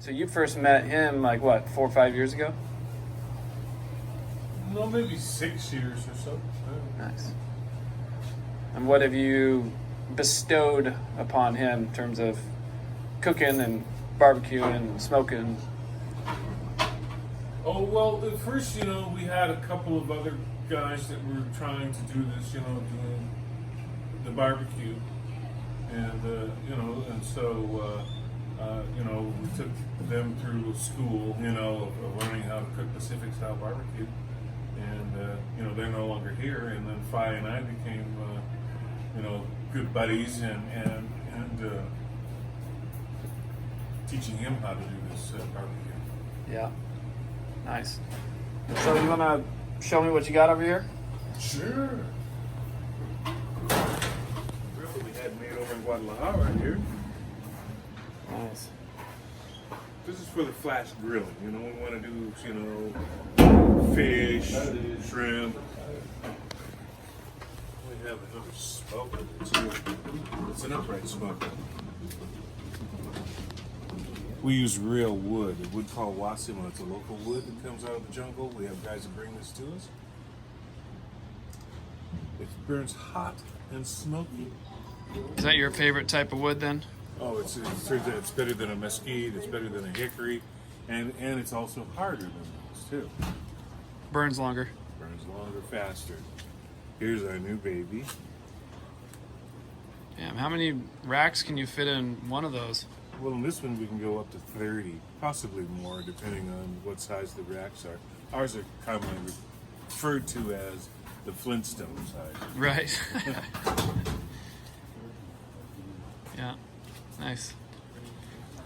So you first met him like what, 4 or 5 years ago? No, maybe 6 years or so. Nice. And what have you bestowed upon him in terms of cooking and barbecuing and smoking? Oh, well, at first, we had a couple of other guys that were trying to do this, doing the barbecue. And, and so, we took them through school, of learning how to cook Pacific style barbecue. And, they're no longer here. And then Fi and I became, good buddies and teaching him how to do this barbecue. Yeah. Nice. So you want to show me what you got over here? Sure. Grill we had made over in Guadalajara here. Nice. This is for the flash grilling. We want to do, fish, shrimp. We have another smoker. It's an upright smoker. We use real wood, a wood called wasima. It's a local wood that comes out of the jungle. We have guys that bring this to us. It burns hot and smoky. Is that your favorite type of wood then? Oh, it turns out it's better than a mesquite. It's better than a hickory, and it's also harder than those too. Burns longer. Burns longer, faster. Here's our new baby. Damn, how many racks can you fit in one of those? Well, in this one we can go up to 30, possibly more, depending on what size the racks are. Ours are commonly referred to as the Flintstone size. Right. Yeah. Nice.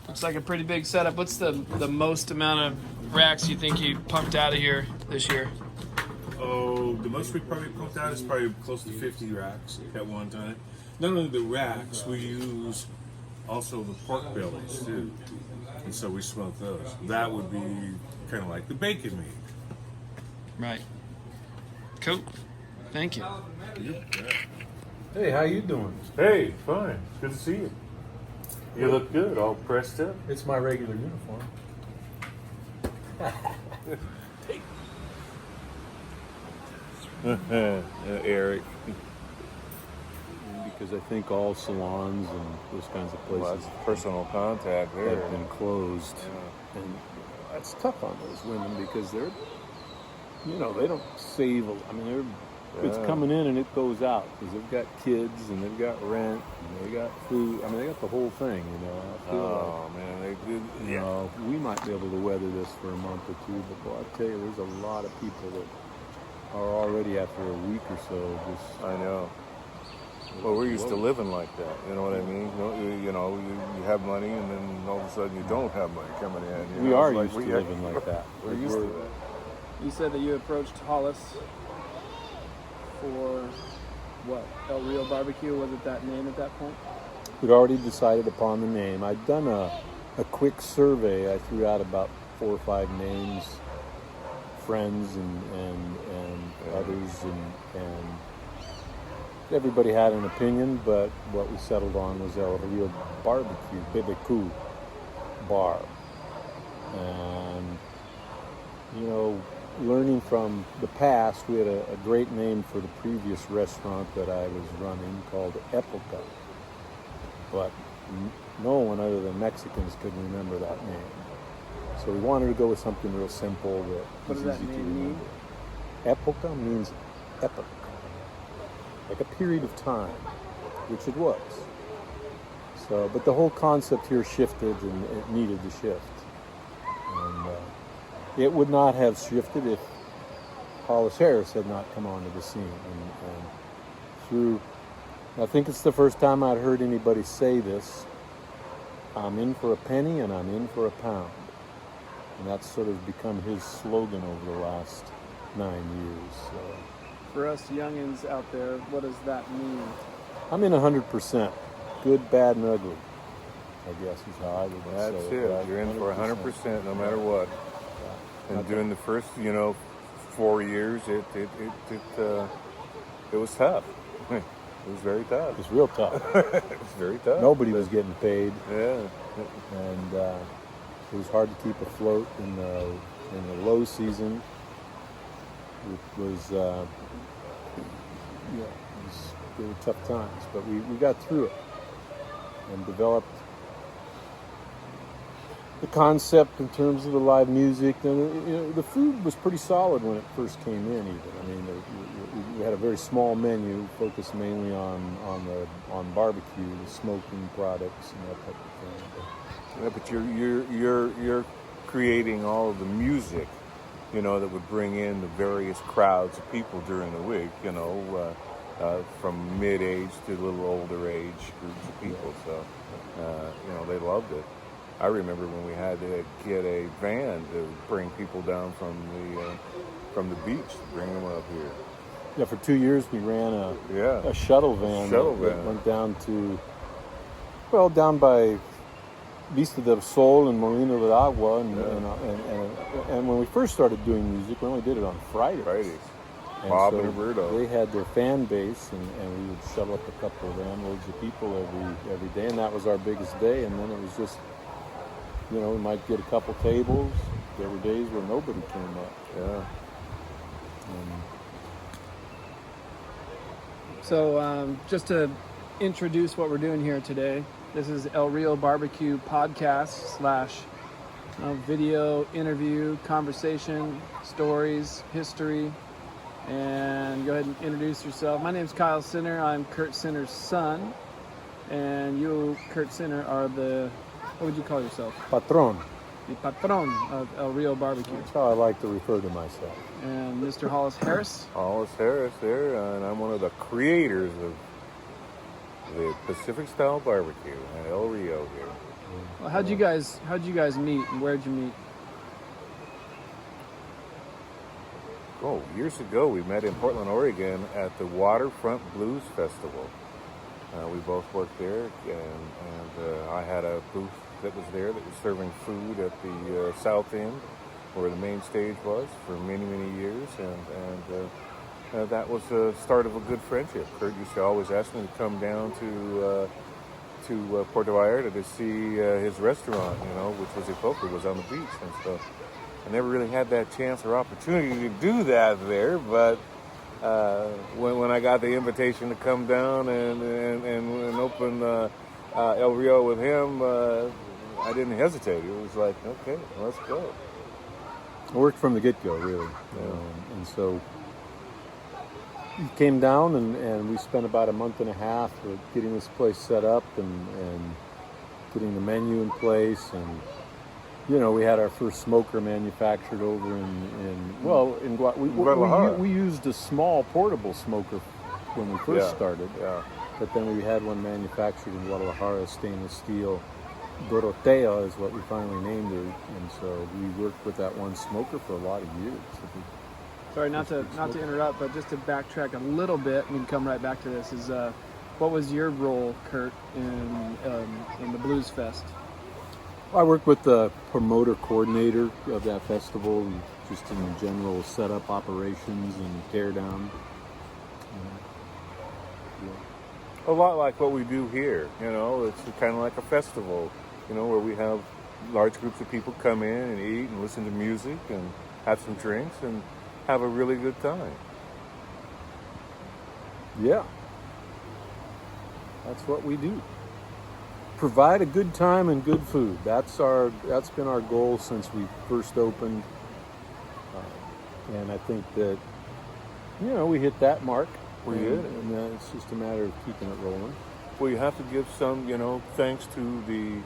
Looks like a pretty big setup. What's the most amount of racks you think you pumped out of here this year? Oh, the most we probably pumped out is probably close to 50 racks at one time. Not only the racks, we use also the pork bellies too, and so we smoke those. That would be kind of like the bacon meat. Right. Cool. Thank you. Hey, how you doing? Hey, fine. Good to see you. You look good, all pressed up. It's my regular uniform. Eric. Because I think all salons and those kinds of places Well, that's personal contact there. have been closed. Yeah. And that's tough on those women because they're, they don't save. It's coming in and it goes out because they've got kids and they've got rent and they got food. They got the whole thing, I feel man, they did. we might be able to weather this for a month or two, but boy, I tell you, there's a lot of people that are already after a week or so just. I know. Well, we're used to living like that. You know what I mean? You have money, and then all of a sudden you don't have money coming in. We are used to living like that. We're used to that. You said that you approached Hollis for what? El Rio BBQ? Was it that name at that point? We'd already decided upon the name. I'd done a quick survey. I threw out about 4 or 5 names, friends and others, and everybody had an opinion, but what we settled on was El Rio BBQ Bar. And, learning from the past, we had a great name for the previous restaurant that I was running called Epoca. But no one other than Mexicans could remember that name. So we wanted to go with something real simple that was easy to remember. Epoca means epoch. Like a period of time, which it was. So, but the whole concept here shifted, and it needed to shift. And it would not have shifted if Hollis Harris had not come onto the scene. And through, I think it's the first time I'd heard anybody say this: "I'm in for a penny, and I'm in for a pound." And that's sort of become his slogan over the last 9 years. So. For us youngins out there, what does that mean? I'm in 100%. Good, bad, and ugly, I guess is how I would say it. That's it. You're in for 100% no matter what. Yeah. And during the first, 4 years, it was tough. It was very tough. It was real tough. It was very tough. Nobody was getting paid. Yeah. And It was hard to keep afloat in the low season. It was, there were tough times, but we got through it and developed the concept in terms of the live music. And the food was pretty solid when it first came in. Even I mean, we had a very small menu focused mainly on barbecue, smoking products, and that type of thing. Yeah, but you're creating all of the music, that would bring in the various crowds of people during the week. From mid-age to a little older age groups of people. So, they loved it. I remember when we had to get a van to bring people down from the beach, to bring them up here. Yeah, for 2 years we ran a shuttle van that went down down by Vista del Sol and Molino del Agua, and when we first started doing music, we only did it on Fridays. And Bob so and Roberto. They had their fan base, and we would shuttle up a couple of van loads of people every day, and that was our biggest day. And then it was just, we might get a couple tables. There were days where nobody came up. Yeah. So just to introduce what we're doing here today, this is El Rio BBQ podcast / video interview, conversation, stories, history. And go ahead and introduce yourself. My name's Kyle Sinner. I'm Kurt Sinner's son. And you, Kurt Sinner, are what would you call yourself? Patron. The patron of El Rio BBQ. That's how I like to refer to myself. And Mr. Hollis Harris. Hollis Harris there, and I'm one of the creators of the Pacific Style Barbecue at El Rio here. Well, how'd you guys meet, and where'd you meet? Oh, years ago we met in Portland, Oregon at the Waterfront Blues Festival. We both worked there, and I had a booth that was there that was serving food at the south end where the main stage was for many, many years, and that was the start of a good friendship. Kurt used to always ask me to come down to Puerto Vallarta to see his restaurant, which was Epoca, was on the beach, and so I never really had that chance or opportunity to do that there, but when I got the invitation to come down and open El Rio with him, I didn't hesitate. It was like, okay, let's go. I worked from the get-go, really. And so he came down, and we spent about a month and a half getting this place set up and getting the menu in place. And we had our first smoker manufactured over in Guadalajara. We used a small portable smoker when we first started. Yeah. But then we had one manufactured in Guadalajara, stainless steel. Dorotea is what we finally named her, and so we worked with that one smoker for a lot of years. Sorry, not to interrupt, but just to backtrack a little bit, and we can come right back to this. Is what was your role, Kurt, in the Blues Fest? I worked with the promoter coordinator of that festival, and just in general setup operations and tear down. A lot like what we do here, it's kind of like a festival, where we have large groups of people come in and eat and listen to music and have some drinks and have a really good time. Yeah. That's what we do. Provide a good time and good food. That's been our goal since we first opened. And I think that, we hit that mark. We did. And it's just a matter of keeping it rolling. Well, you have to give some, thanks to the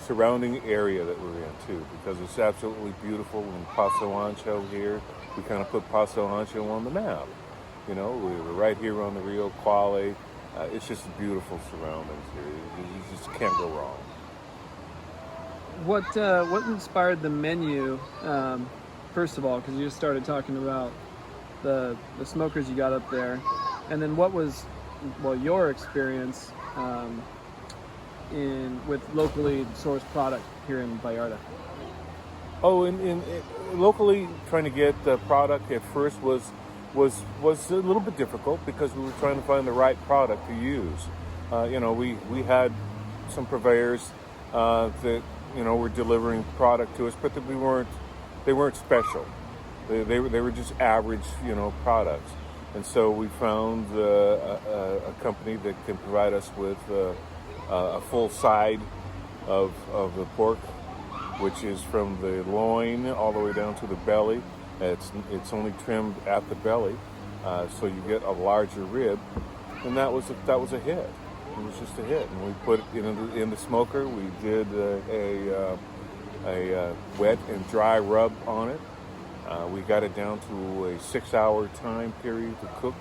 surrounding area that we're in, too, because it's absolutely beautiful. In Paso Ancho here, we kind of put Paso Ancho on the map. We're right here on the Rio Quale. It's just beautiful surroundings here. You just can't go wrong. What inspired the menu, first of all, because you just started talking about the smokers you got up there, and then what was your experience with locally sourced product here in Vallarta? Oh, in locally trying to get the product at first was a little bit difficult because we were trying to find the right product to use. We had some purveyors that were delivering product to us, but that they weren't special. They were just average, products. And so we found a company that can provide us with a full side of the pork, which is from the loin all the way down to the belly. It's only trimmed at the belly, so you get a larger rib, and that was a hit. It was just a hit, and we put it in the smoker. We did a wet and dry rub on it. We got it down to a 6-hour time period to cook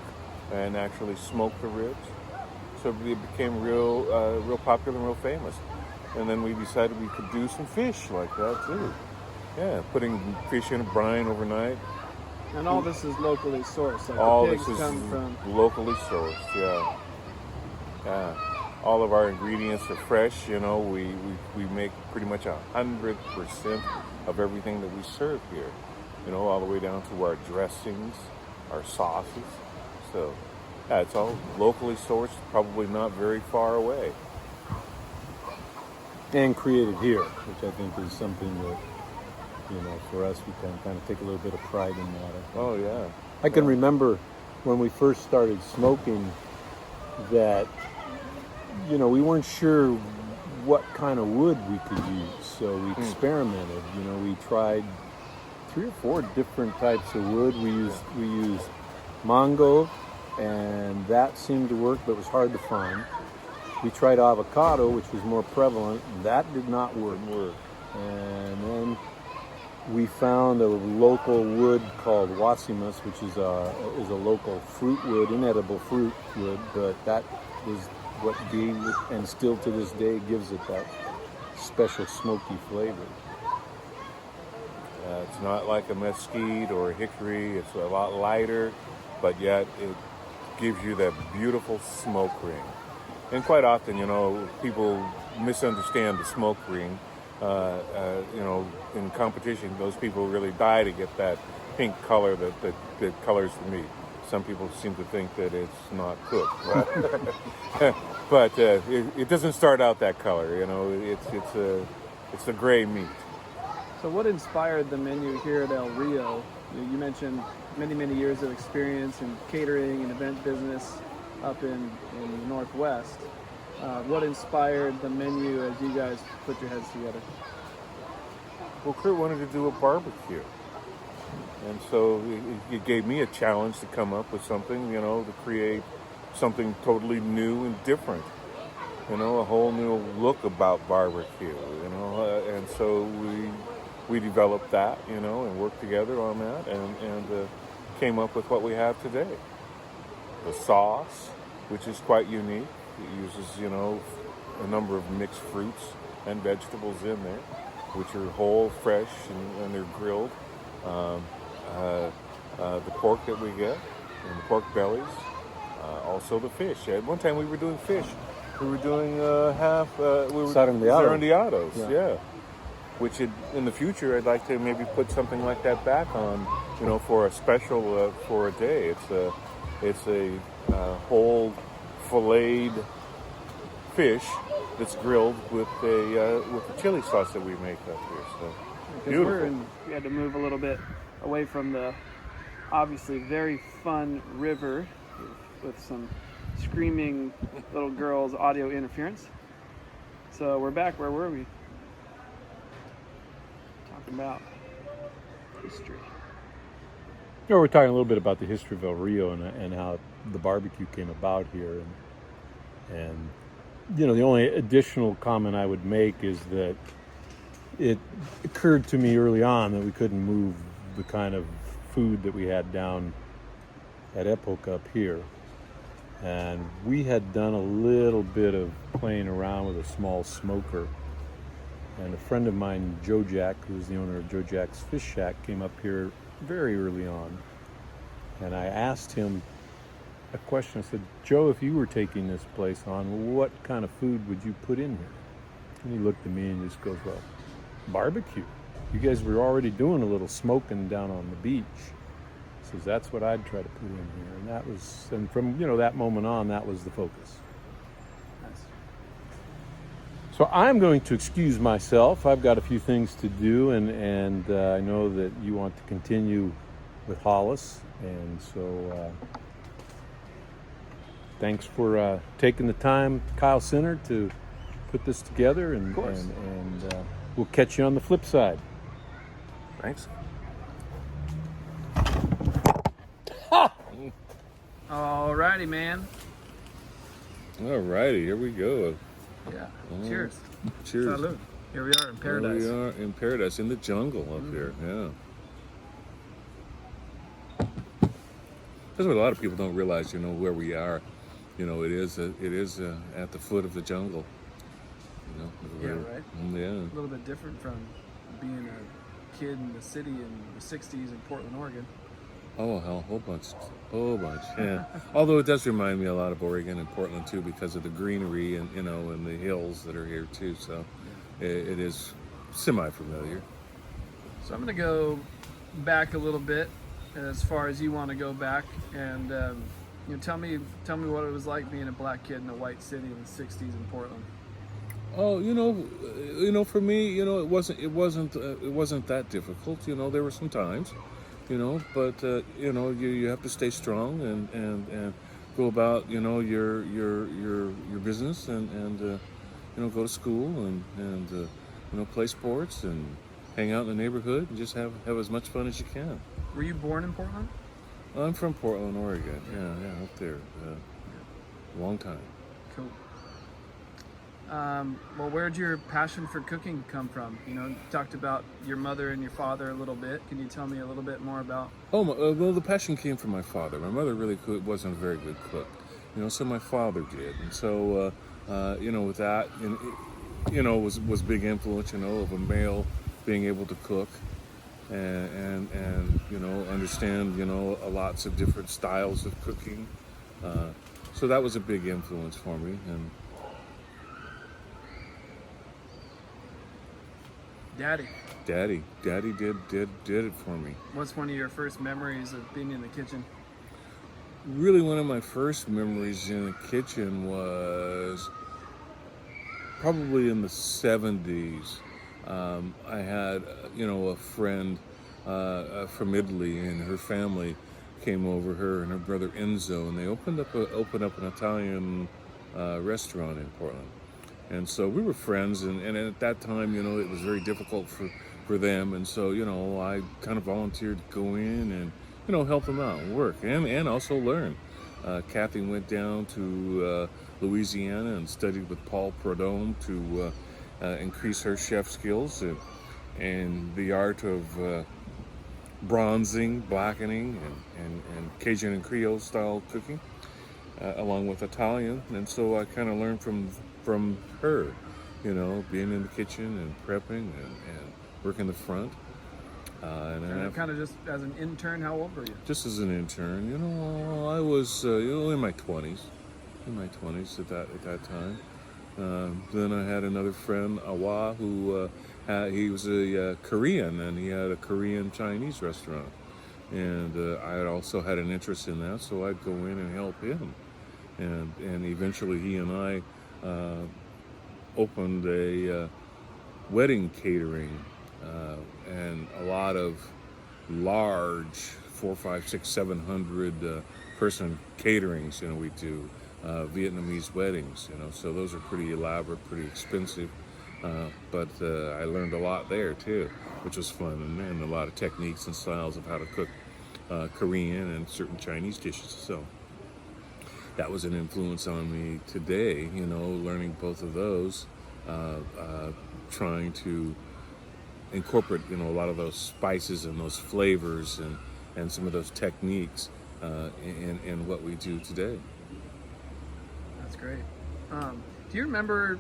and actually smoke the ribs. So it became real popular and real famous. And then we decided we could do some fish like that too. Yeah, putting fish in a brine overnight. And all this is locally sourced. Like All the this pigs is come from. locally sourced. Yeah, yeah. All of our ingredients are fresh. We make pretty much 100% of everything that we serve here. All the way down to our dressings, our sauces. So, yeah, it's all locally sourced, probably not very far away. And created here, which I think is something that, for us, we can kind of take a little bit of pride in that. Oh, yeah. I can remember when we first started smoking that, we weren't sure what kind of wood we could use. So we experimented. We tried 3 or 4 different types of wood. We used mango, and that seemed to work, but it was hard to find. We tried avocado, which was more prevalent. That did not work. And then we found a local wood called wasimas, which is a local fruit wood, inedible fruit wood, but that was what gave it, and still to this day gives it that special smoky flavor. It's not like a mesquite or a hickory. It's a lot lighter, but yet it gives you that beautiful smoke ring. And quite often, people misunderstand the smoke ring. In competition, those people really die to get that pink color that colors the meat. Some people seem to think that it's not cooked, but it doesn't start out that color. It's a gray meat. So what inspired the menu here at El Rio? You mentioned many years of experience in catering and event business up in the Northwest. What inspired the menu as you guys put your heads together? Well, Kurt wanted to do a barbecue. And so it gave me a challenge to come up with something, to create something totally new and different. A whole new look about barbecue, and so we developed that, and worked together on that, and came up with what we have today. The sauce, which is quite unique. It uses, a number of mixed fruits and vegetables in there, which are whole, fresh, and they're grilled. The pork that we get, and the pork bellies, also the fish. At one time we were doing fish. We were doing zarandeados, yeah. Which in the future I'd like to maybe put something like that back on, for a special for a day. It's a whole filleted fish that's grilled with the chili sauce that we make up here. So beautiful. We had to move a little bit away from the obviously very fun river with some screaming little girls' audio interference. So we're back. Where were we? Talking about history. We're talking a little bit about the history of El Rio and how the barbecue came about here. And the only additional comment I would make is that it occurred to me early on that we couldn't move the kind of food that we had down at Epoch up here. And we had done a little bit of playing around with a small smoker. And a friend of mine, Joe Jack, who's the owner of Joe Jack's Fish Shack, came up here very early on. And I asked him a question. I said, Joe, if you were taking this place on, what kind of food would you put in here? And he looked at me and just goes, well, barbecue. You guys were already doing a little smoking down on the beach. Says that's what I'd try to put in here. And from that moment on, that was the focus. Nice. So I'm going to excuse myself. I've got a few things to do, and I know that you want to continue with Hollis, and so thanks for taking the time, Kyle Center, to put this together, and Of course. and we'll catch you on the flip side. Thanks. Alrighty, man. All righty, here we go. Yeah. Cheers. Cheers. Salud. Here we are in paradise. Here we are in paradise, in the jungle up there. Yeah. That's what a lot of people don't realize. Where we are. It is at the foot of the jungle. Yeah, right. Yeah. A little bit different from being a kid in the city in the 60s in Portland, Oregon. Oh, hell, whole bunch. Yeah. Although it does remind me a lot of Oregon and Portland too, because of the greenery and and the hills that are here too. So it is semi-familiar. So I'm going to go back a little bit as far as you want to go back, and tell me what it was like being a black kid in a white city in the 60s in Portland. Oh, for me, it wasn't that difficult. There were some times, but you have to stay strong and go about your business and go to school and play sports and hang out in the neighborhood and just have as much fun as you can. Were you born in Portland? I'm from Portland, Oregon. Yeah, up there. Long time. Cool. Well, where'd your passion for cooking come from? You talked about your mother and your father a little bit. Can you tell me a little bit more about? Well, the passion came from my father. My mother really wasn't a very good cook, so my father did. And so, with that, was big influence, of a male being able to cook and understand, lots of different styles of cooking. So that was a big influence for me. And Daddy did it for me. What's one of your first memories of being in the kitchen? Really, one of my first memories in the kitchen was probably in the 70s. I had, a friend from Italy, and her family came over, her and her brother Enzo, and they opened up an Italian restaurant in Portland. And so we were friends, and at that time, it was very difficult for them. And so, I kind of volunteered to go in and, help them out and work and also learn. Kathy went down to Louisiana and studied with Paul Prudhomme to increase her chef skills and the art of bronzing, blackening, and Cajun and Creole style cooking, along with Italian. And so I kind of learned from her, being in the kitchen and prepping and working the front. And kind of just as an intern, how old were you? Just as an intern, I was in my 20s, at that time. Then I had another friend, Awa, who he was a Korean, and he had a Korean Chinese restaurant. And I had also had an interest in that, so I'd go in and help him. And eventually he and I opened a wedding catering and a lot of large 400, 500, 600, 700 person caterings. We do Vietnamese weddings. So those are pretty elaborate, pretty expensive. But I learned a lot there too, which was fun, and a lot of techniques and styles of how to cook Korean and certain Chinese dishes. So that was an influence on me today, learning both of those, trying to incorporate, a lot of those spices and those flavors and some of those techniques in what we do today. That's great. Do you remember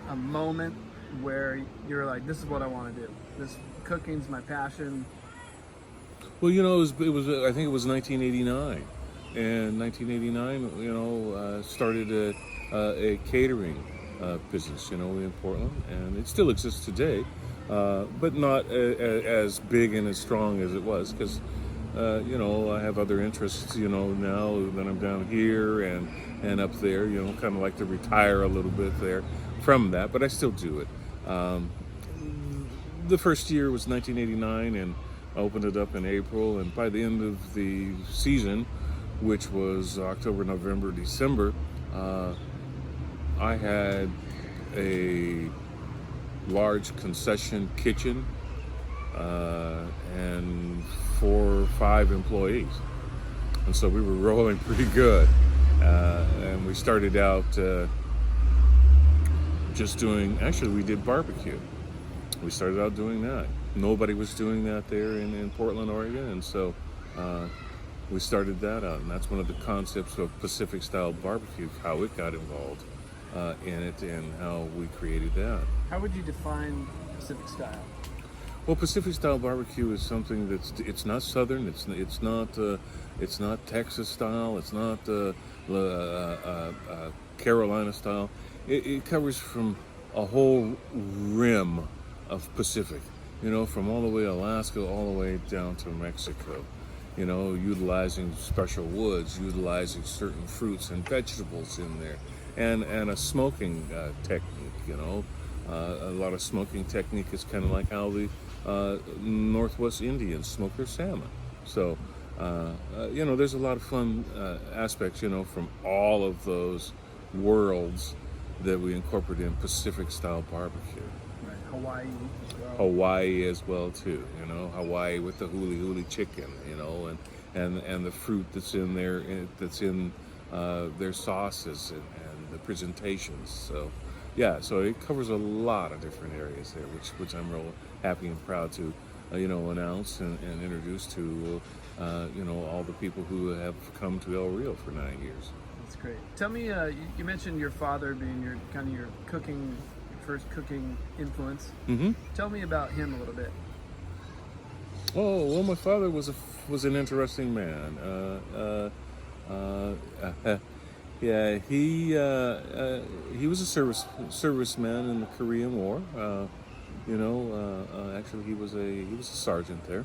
a moment where you're like, this is what I want to do? This cooking's my passion. Well, it was I think it was 1989. And 1989, started a catering business, in Portland, and it still exists today, but not as big and as strong as it was, because, I have other interests, now that I'm down here and up there, kind of like to retire a little bit there. from that, but I still do it. The first year was 1989, and I opened it up in April, and by the end of the season, which was October, November, December, I had a large concession kitchen and 4 or 5 employees. And so we were rolling pretty good. And we started out just doing, actually we did barbecue. We started out doing that. Nobody was doing that there in Portland, Oregon, and so we started that out. And that's one of the concepts of Pacific style barbecue, how it got involved in it and how we created that. How would you define Pacific style? Well, Pacific style barbecue is something it's not Southern, it's not Texas style, it's not Carolina style. It covers from a whole rim of Pacific, from all the way Alaska all the way down to Mexico. Utilizing special woods, utilizing certain fruits and vegetables in there, and a smoking technique. A lot of smoking technique is kind of like how the Northwest Indians smoke their salmon. So, there's a lot of fun aspects, from all of those worlds that we incorporate in Pacific style barbecue. Right. Hawaii as well. Hawaii as well too, Hawaii with the huli chicken, and the fruit that's in there, that's in their sauces and the presentations. So, yeah, so it covers a lot of different areas there, which I'm real happy and proud to, announce and introduce to, all the people who have come to El Rio for 9 years. That's great. Tell me, you mentioned your father being your first cooking influence. Mm-hmm. Tell me about him a little bit. Oh, well, my father was an interesting man. Yeah, he was a serviceman in the Korean War. Actually, he was a sergeant there,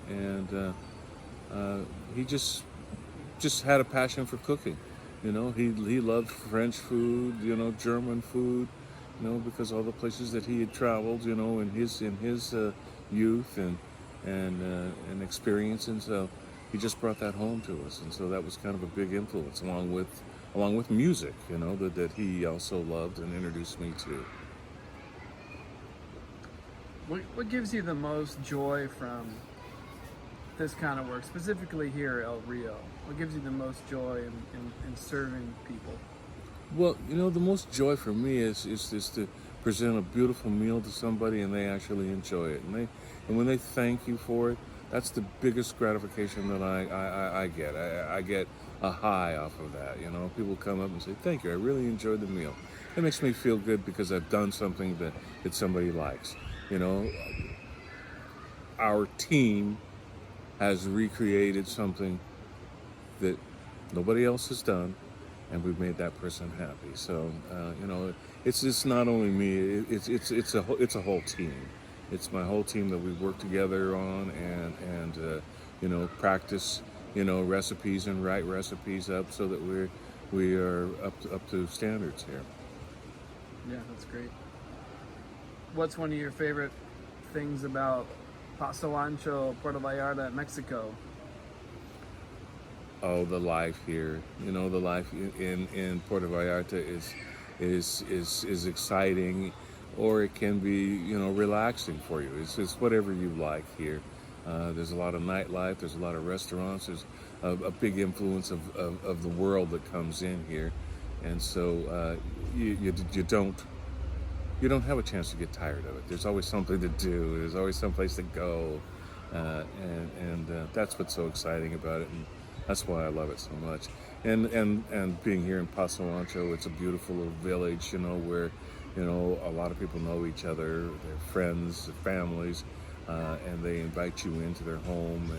and he just had a passion for cooking. He loved French food, German food, because all the places that he had traveled, in his youth and experience, and so he just brought that home to us, and so that was kind of a big influence, along with music, that he also loved and introduced me to. What gives you the most joy from this kind of work, specifically here at El Rio? What gives you the most joy in serving people? Well, the most joy for me is to present a beautiful meal to somebody and they actually enjoy it, and when they thank you for it, that's the biggest gratification that I get. I get a high off of that. People come up and say, "Thank you, I really enjoyed the meal." It makes me feel good because I've done something that somebody likes. Our team has recreated something that nobody else has done, and we've made that person happy. So, it's not only me. It's a whole team. It's my whole team that we work together on and practice recipes and write recipes up so that we are up to standards here. Yeah, that's great. What's one of your favorite things about Paso Ancho, Puerto Vallarta, Mexico? Oh, the life here. The life in Puerto Vallarta is exciting, or it can be relaxing for you. It's whatever you like here. There's a lot of nightlife. There's a lot of restaurants. There's a big influence of the world that comes in here, and so you don't have a chance to get tired of it. There's always something to do. There's always someplace to go, and that's what's so exciting about it, and that's why I love it so much. And being here in Paso Ancho, it's a beautiful little village, where a lot of people know each other. They're friends, families, and they invite you into their home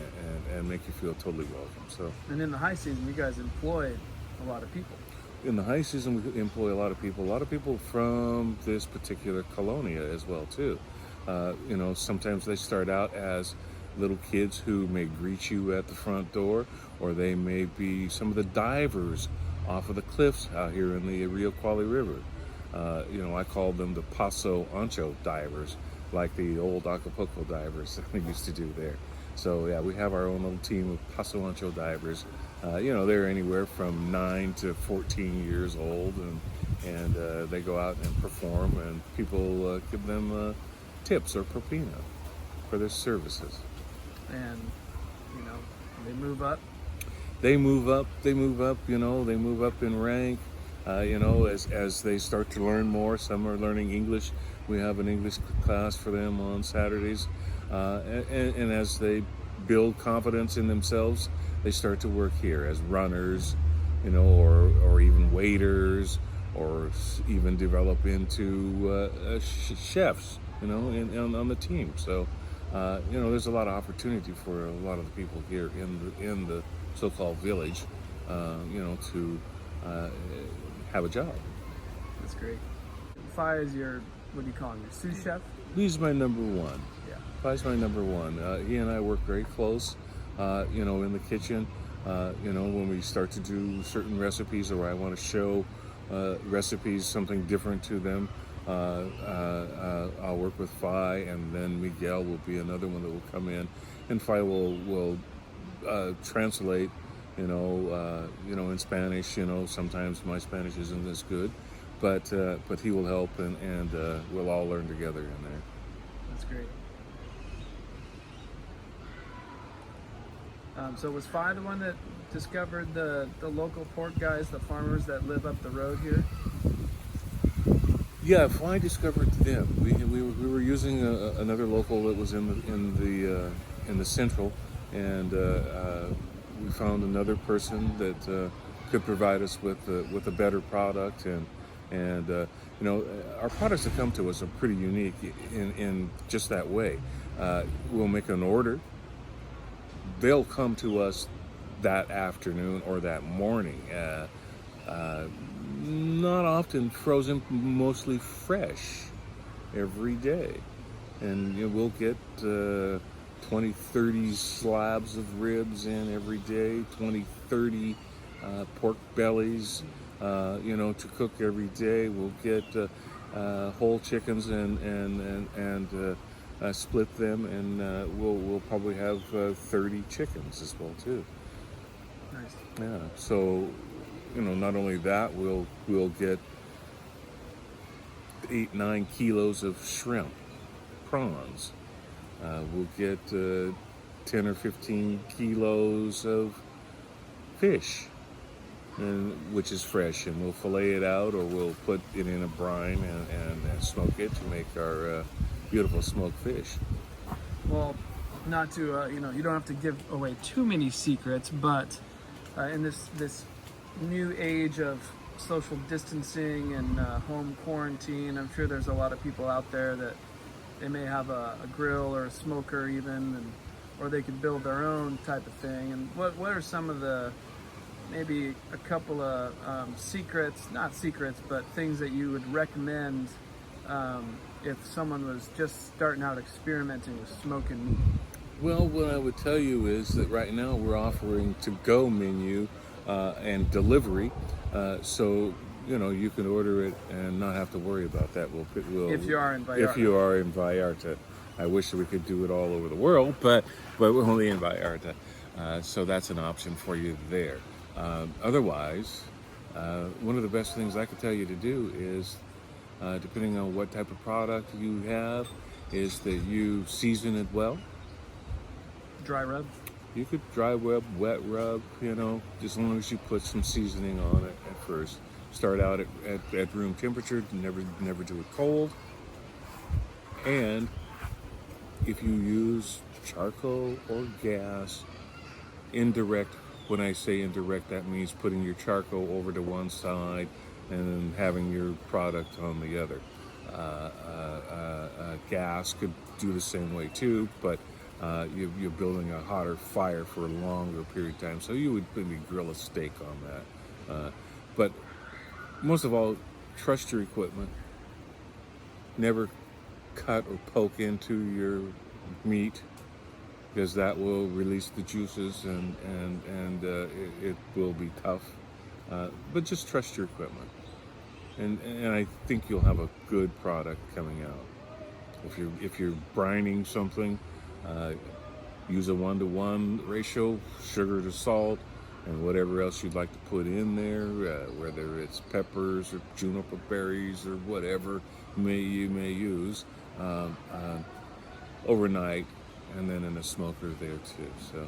and make you feel totally welcome. So. And in the high season, you guys employ a lot of people. In the high season, we employ a lot of people from this particular colonia as well too. Sometimes they start out as little kids who may greet you at the front door, or they may be some of the divers off of the cliffs out here in the Rio Quali River. I call them the Paso Ancho divers, like the old Acapulco divers that we used to do there. So yeah, we have our own little team of Paso Ancho divers. They're anywhere from 9 to 14 years old, and they go out and perform, and people give them tips or propina for their services. And they move up. They move up. They move up. They move up in rank. As they start to learn more. Some are learning English. We have an English class for them on Saturdays, and as they build confidence in themselves, they start to work here as runners, or even waiters, or even develop into chefs, on the team. So, there's a lot of opportunity for a lot of the people here in the so-called village, to have a job. That's great. Fi is your, what do you call him, your sous chef? He's my number one. Yeah. Fi's my number one. He and I work very close, in the kitchen. When we start to do certain recipes, or I want to show recipes, something different to them, I'll work with Fi, and then Miguel will be another one that will come in, and Fi will translate, in Spanish. Sometimes my Spanish isn't as good, but he will help, and we'll all learn together in there. That's great. So was Fi the one that discovered the local pork guys, the farmers that live up the road here? Yeah, Fi discovered them. We were using another local that was in the central, and we found another person that could provide us with a better product, and our products that come to us are pretty unique in just that way. We'll make an order. They'll come to us that afternoon or that morning. Not often frozen, mostly fresh every day. And we'll get 20, 30 slabs of ribs in every day, 20, 30 pork bellies, to cook every day. We'll get whole chickens and split them, and we'll probably have 30 chickens as well too. Nice. Yeah. So, not only that, we'll get 8-9 kilos of shrimp, prawns. We'll get 10 or 15 kilos of fish, which is fresh, and we'll fillet it out, or we'll put it in a brine and smoke it to make our beautiful smoked fish. Well, not to, you don't have to give away too many secrets, but in this new age of social distancing and home quarantine, I'm sure there's a lot of people out there that they may have a grill or a smoker even, or they could build their own type of thing. And what are some of the, maybe a couple of not secrets, but things that you would recommend if someone was just starting out experimenting with smoking meat? Well, what I would tell you is that right now we're offering to-go menu and delivery, so you can order it and not have to worry about that. We'll if you are in Vallarta. If you are in Vallarta. I wish that we could do it all over the world, but we're only in Vallarta, so that's an option for you there. Otherwise, one of the best things I could tell you to do is, depending on what type of product you have, is that you season it well. Dry rub? You could dry rub, wet rub, as long as you put some seasoning on it at first. Start out at room temperature, never do it cold. And if you use charcoal or gas, indirect, when I say indirect, that means putting your charcoal over to one side and then having your product on the other. Gas could do the same way too, but you're building a hotter fire for a longer period of time, so you would maybe grill a steak on that. But most of all, trust your equipment. Never cut or poke into your meat, because that will release the juices and it will be tough. But just trust your equipment. and I think you'll have a good product coming out. If you're brining something, use a 1-to-1 ratio, sugar to salt, and whatever else you'd like to put in there, whether it's peppers or juniper berries or whatever you may use, overnight, and then in a smoker there too. So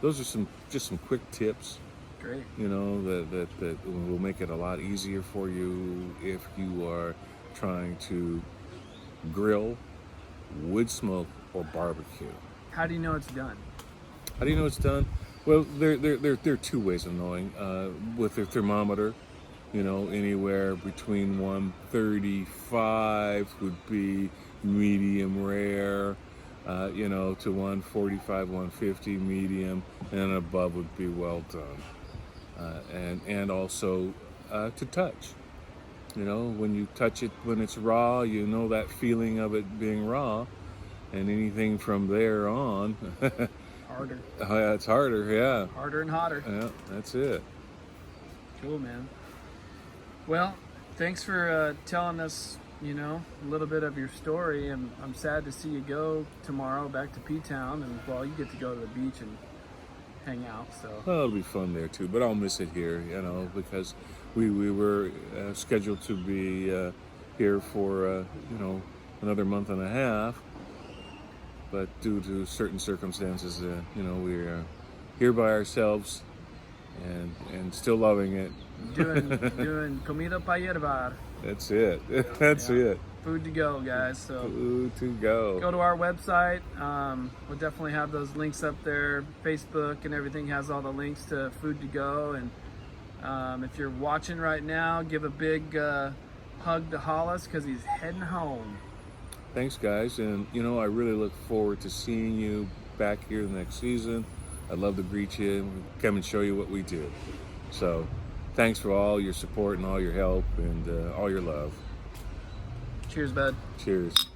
those are just some quick tips. Great. You know, that will make it a lot easier for you if you are trying to grill, wood smoke, or barbecue. How do you know it's done? How do you know it's done? Well, there are two ways of knowing. With a thermometer, you know, anywhere between 135 would be medium rare, you know, to 145, 150 medium, and above would be well done. And also to touch. You know, when you touch it when it's raw, you know that feeling of it being raw, and anything from there on, Harder. It's harder, yeah. Harder and hotter. Yeah, that's it. Cool, man. Well, thanks for telling us, you know, a little bit of your story, and I'm sad to see you go tomorrow back to P-Town, and well, you get to go to the beach and hang out, so. Well, it'll be fun there too, but I'll miss it here, you know, because we were scheduled to be here for, you know, another month and a half, but due to certain circumstances, you know, we're here by ourselves and still loving it. Doing comida para llevar. That's it. That's it. Food to go, guys. So Food to go. go to our website. We'll definitely have those links up there. Facebook and everything has all the links to food to go. And if you're watching right now, give a big hug to Hollis because he's heading home. Thanks, guys. And, you know, I really look forward to seeing you back here the next season. I'd love to greet you and come and show you what we do. So thanks for all your support and all your help and all your love. Cheers, bud. Cheers.